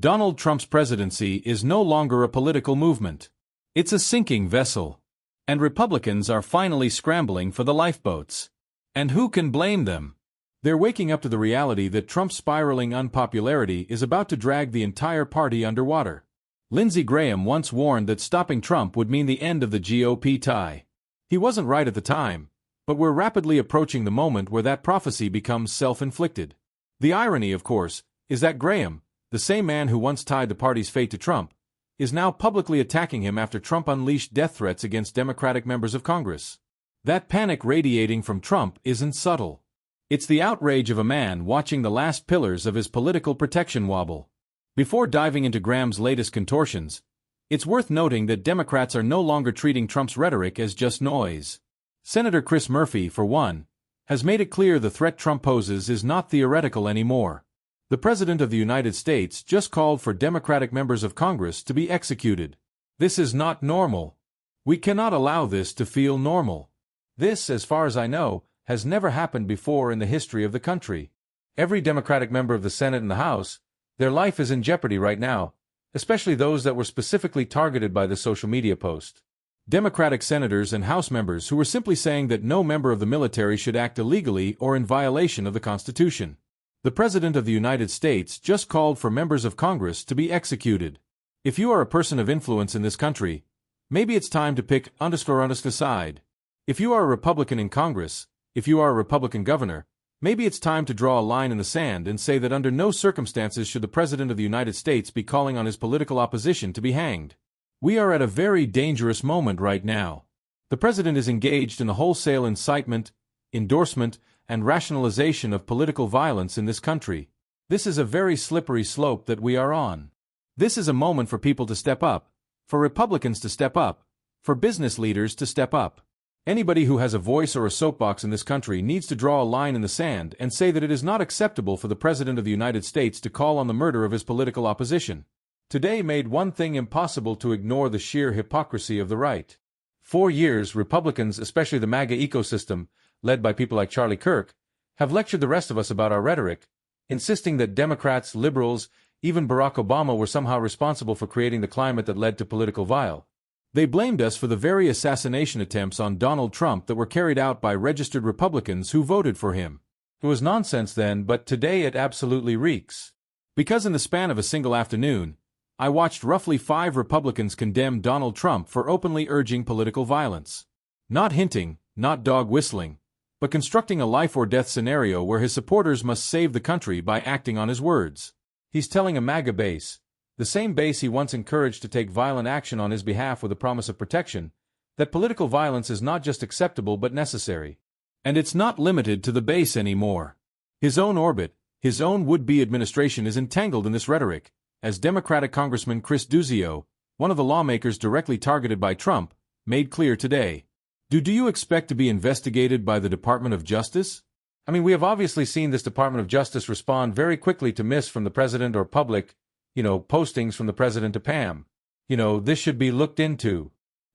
Donald Trump's presidency is no longer a political movement. It's a sinking vessel. And Republicans are finally scrambling for the lifeboats. And who can blame them? They're waking up to the reality that Trump's spiraling unpopularity is about to drag the entire party underwater. Lindsey Graham once warned that stopping Trump would mean the end of the GOP tie. He wasn't right at the time, but we're rapidly approaching the moment where that prophecy becomes self-inflicted. The irony, of course, is that Graham, the same man who once tied the party's fate to Trump, is now publicly attacking him after Trump unleashed death threats against Democratic members of Congress. That panic radiating from Trump isn't subtle. It's the outrage of a man watching the last pillars of his political protection wobble. Before diving into Graham's latest contortions, it's worth noting that Democrats are no longer treating Trump's rhetoric as just noise. Senator Chris Murphy, for one, has made it clear the threat Trump poses is not theoretical anymore. The President of the United States just called for Democratic members of Congress to be executed. This is not normal. We cannot allow this to feel normal. This, as far as I know, has never happened before in the history of the country. Every Democratic member of the Senate and the House, their life is in jeopardy right now, especially those that were specifically targeted by the social media post. Democratic senators and House members who were simply saying that no member of the military should act illegally or in violation of the Constitution. The President of the United States just called for members of Congress to be executed. If you are a person of influence in this country, maybe it's time to pick _ side. If you are a Republican in Congress, if you are a Republican governor, maybe it's time to draw a line in the sand and say that under no circumstances should the President of the United States be calling on his political opposition to be hanged. We are at a very dangerous moment right now. The President is engaged in the wholesale incitement, endorsement, and rationalization of political violence in this country. This is a very slippery slope that we are on. This is a moment for people to step up, for Republicans to step up, for business leaders to step up. Anybody who has a voice or a soapbox in this country needs to draw a line in the sand and say that it is not acceptable for the President of the United States to call on the murder of his political opposition. Today made one thing impossible: to ignore the sheer hypocrisy of the right. For years, Republicans, especially the MAGA ecosystem, led by people like Charlie Kirk, have lectured the rest of us about our rhetoric, insisting that Democrats, liberals, even Barack Obama were somehow responsible for creating the climate that led to political violence. They blamed us for the very assassination attempts on Donald Trump that were carried out by registered Republicans who voted for him. It was nonsense then, but today it absolutely reeks. Because in the span of a single afternoon, I watched roughly 5 Republicans condemn Donald Trump for openly urging political violence. Not hinting, not dog whistling, but constructing a life-or-death scenario where his supporters must save the country by acting on his words. He's telling a MAGA base, the same base he once encouraged to take violent action on his behalf with a promise of protection, that political violence is not just acceptable but necessary. And it's not limited to the base anymore. His own orbit, his own would-be administration is entangled in this rhetoric, as Democratic Congressman Chris Duzio, one of the lawmakers directly targeted by Trump, made clear today. Do you expect to be investigated by the Department of Justice? I mean, we have obviously seen this Department of Justice respond very quickly to myths from the president or public, postings from the president to Pam. This should be looked into.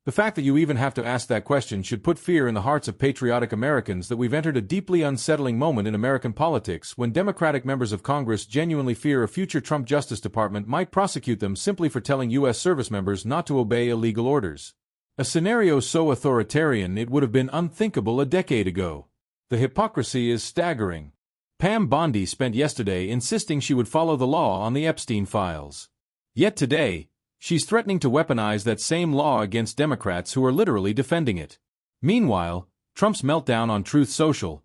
The fact that you even have to ask that question should put fear in the hearts of patriotic Americans that we've entered a deeply unsettling moment in American politics when Democratic members of Congress genuinely fear a future Trump Justice Department might prosecute them simply for telling U.S. service members not to obey illegal orders. A scenario so authoritarian it would have been unthinkable a decade ago. The hypocrisy is staggering. Pam Bondi spent yesterday insisting she would follow the law on the Epstein files. Yet today, she's threatening to weaponize that same law against Democrats who are literally defending it. Meanwhile, Trump's meltdown on Truth Social,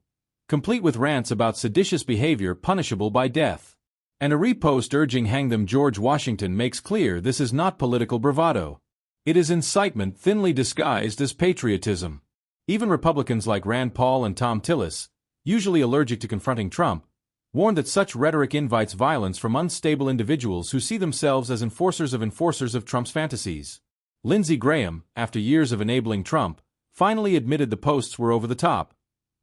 complete with rants about seditious behavior punishable by death, and a repost urging hang them George Washington makes clear this is not political bravado. It is incitement thinly disguised as patriotism. Even Republicans like Rand Paul and Tom Tillis, usually allergic to confronting Trump, warned that such rhetoric invites violence from unstable individuals who see themselves as enforcers of Trump's fantasies. Lindsey Graham, after years of enabling Trump, finally admitted the posts were over the top,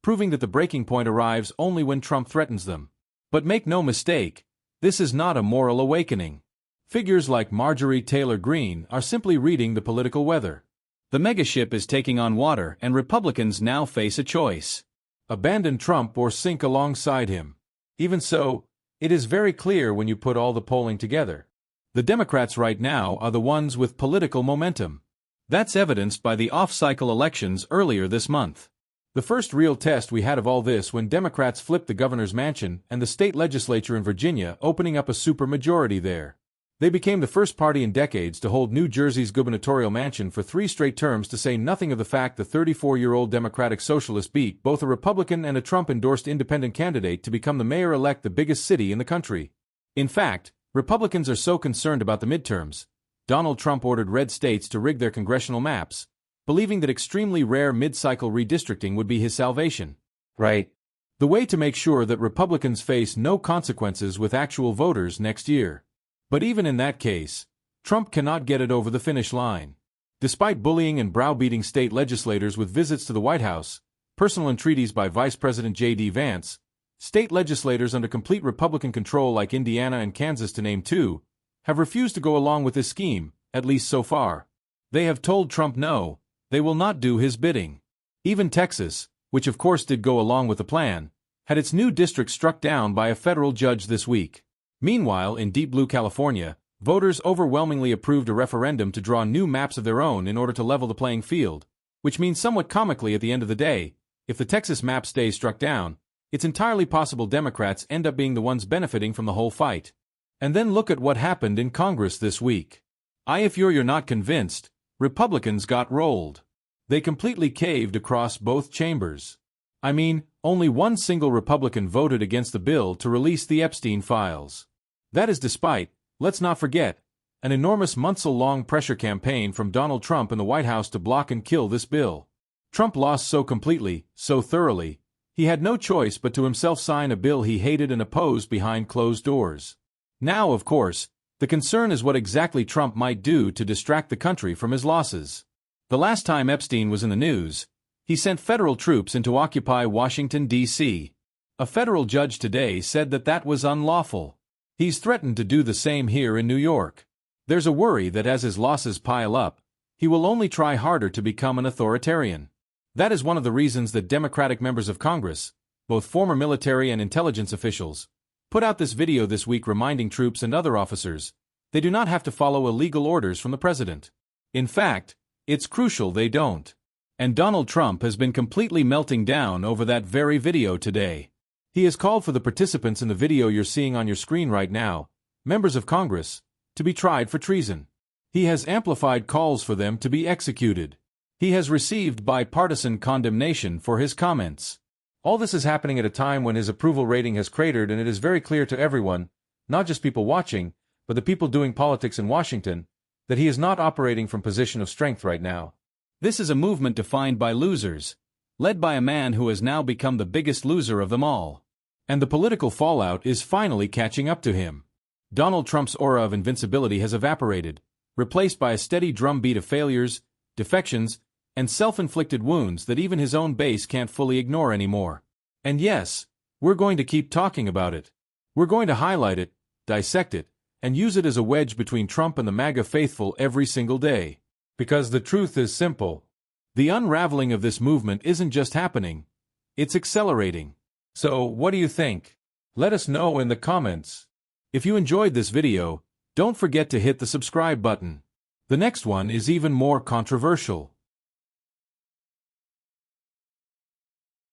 proving that the breaking point arrives only when Trump threatens them. But make no mistake, this is not a moral awakening. Figures like Marjorie Taylor Greene are simply reading the political weather. The megaship is taking on water and Republicans now face a choice. Abandon Trump or sink alongside him. Even so, it is very clear when you put all the polling together. The Democrats right now are the ones with political momentum. That's evidenced by the off-cycle elections earlier this month. The first real test we had of all this when Democrats flipped the governor's mansion and the state legislature in Virginia, opening up a supermajority there. They became the first party in decades to hold New Jersey's gubernatorial mansion for 3 straight terms, to say nothing of the fact the 34-year-old Democratic Socialist beat both a Republican and a Trump-endorsed independent candidate to become the mayor-elect the biggest city in the country. In fact, Republicans are so concerned about the midterms, Donald Trump ordered red states to rig their congressional maps, believing that extremely rare mid-cycle redistricting would be his salvation. Right. The way to make sure that Republicans face no consequences with actual voters next year. But even in that case, Trump cannot get it over the finish line. Despite bullying and browbeating state legislators with visits to the White House, personal entreaties by Vice President J.D. Vance, state legislators under complete Republican control like Indiana and Kansas, to name 2, have refused to go along with this scheme, at least so far. They have told Trump no, they will not do his bidding. Even Texas, which of course did go along with the plan, had its new district struck down by a federal judge this week. Meanwhile, in deep blue California, voters overwhelmingly approved a referendum to draw new maps of their own in order to level the playing field, which means somewhat comically at the end of the day, if the Texas map stays struck down, it's entirely possible Democrats end up being the ones benefiting from the whole fight. And then look at what happened in Congress this week. If you're not convinced, Republicans got rolled. They completely caved across both chambers. I mean, only one single Republican voted against the bill to release the Epstein files. That is despite, let's not forget, an enormous months-long pressure campaign from Donald Trump in the White House to block and kill this bill. Trump lost so completely, so thoroughly, he had no choice but to himself sign a bill he hated and opposed behind closed doors. Now, of course, the concern is what exactly Trump might do to distract the country from his losses. The last time Epstein was in the news, he sent federal troops in to occupy Washington, D.C. A federal judge today said that that was unlawful. He's threatened to do the same here in New York. There's a worry that as his losses pile up, he will only try harder to become an authoritarian. That is one of the reasons that Democratic members of Congress, both former military and intelligence officials, put out this video this week reminding troops and other officers they do not have to follow illegal orders from the president. In fact, it's crucial they don't. And Donald Trump has been completely melting down over that very video today. He has called for the participants in the video you're seeing on your screen right now, members of Congress, to be tried for treason. He has amplified calls for them to be executed. He has received bipartisan condemnation for his comments. All this is happening at a time when his approval rating has cratered, and it is very clear to everyone, not just people watching, but the people doing politics in Washington, that he is not operating from a position of strength right now. This is a movement defined by losers, led by a man who has now become the biggest loser of them all. And the political fallout is finally catching up to him. Donald Trump's aura of invincibility has evaporated, replaced by a steady drumbeat of failures, defections, and self-inflicted wounds that even his own base can't fully ignore anymore. And yes, we're going to keep talking about it. We're going to highlight it, dissect it, and use it as a wedge between Trump and the MAGA faithful every single day. Because the truth is simple. The unraveling of this movement isn't just happening, it's accelerating. So, what do you think? Let us know in the comments. If you enjoyed this video, don't forget to hit the subscribe button. The next one is even more controversial.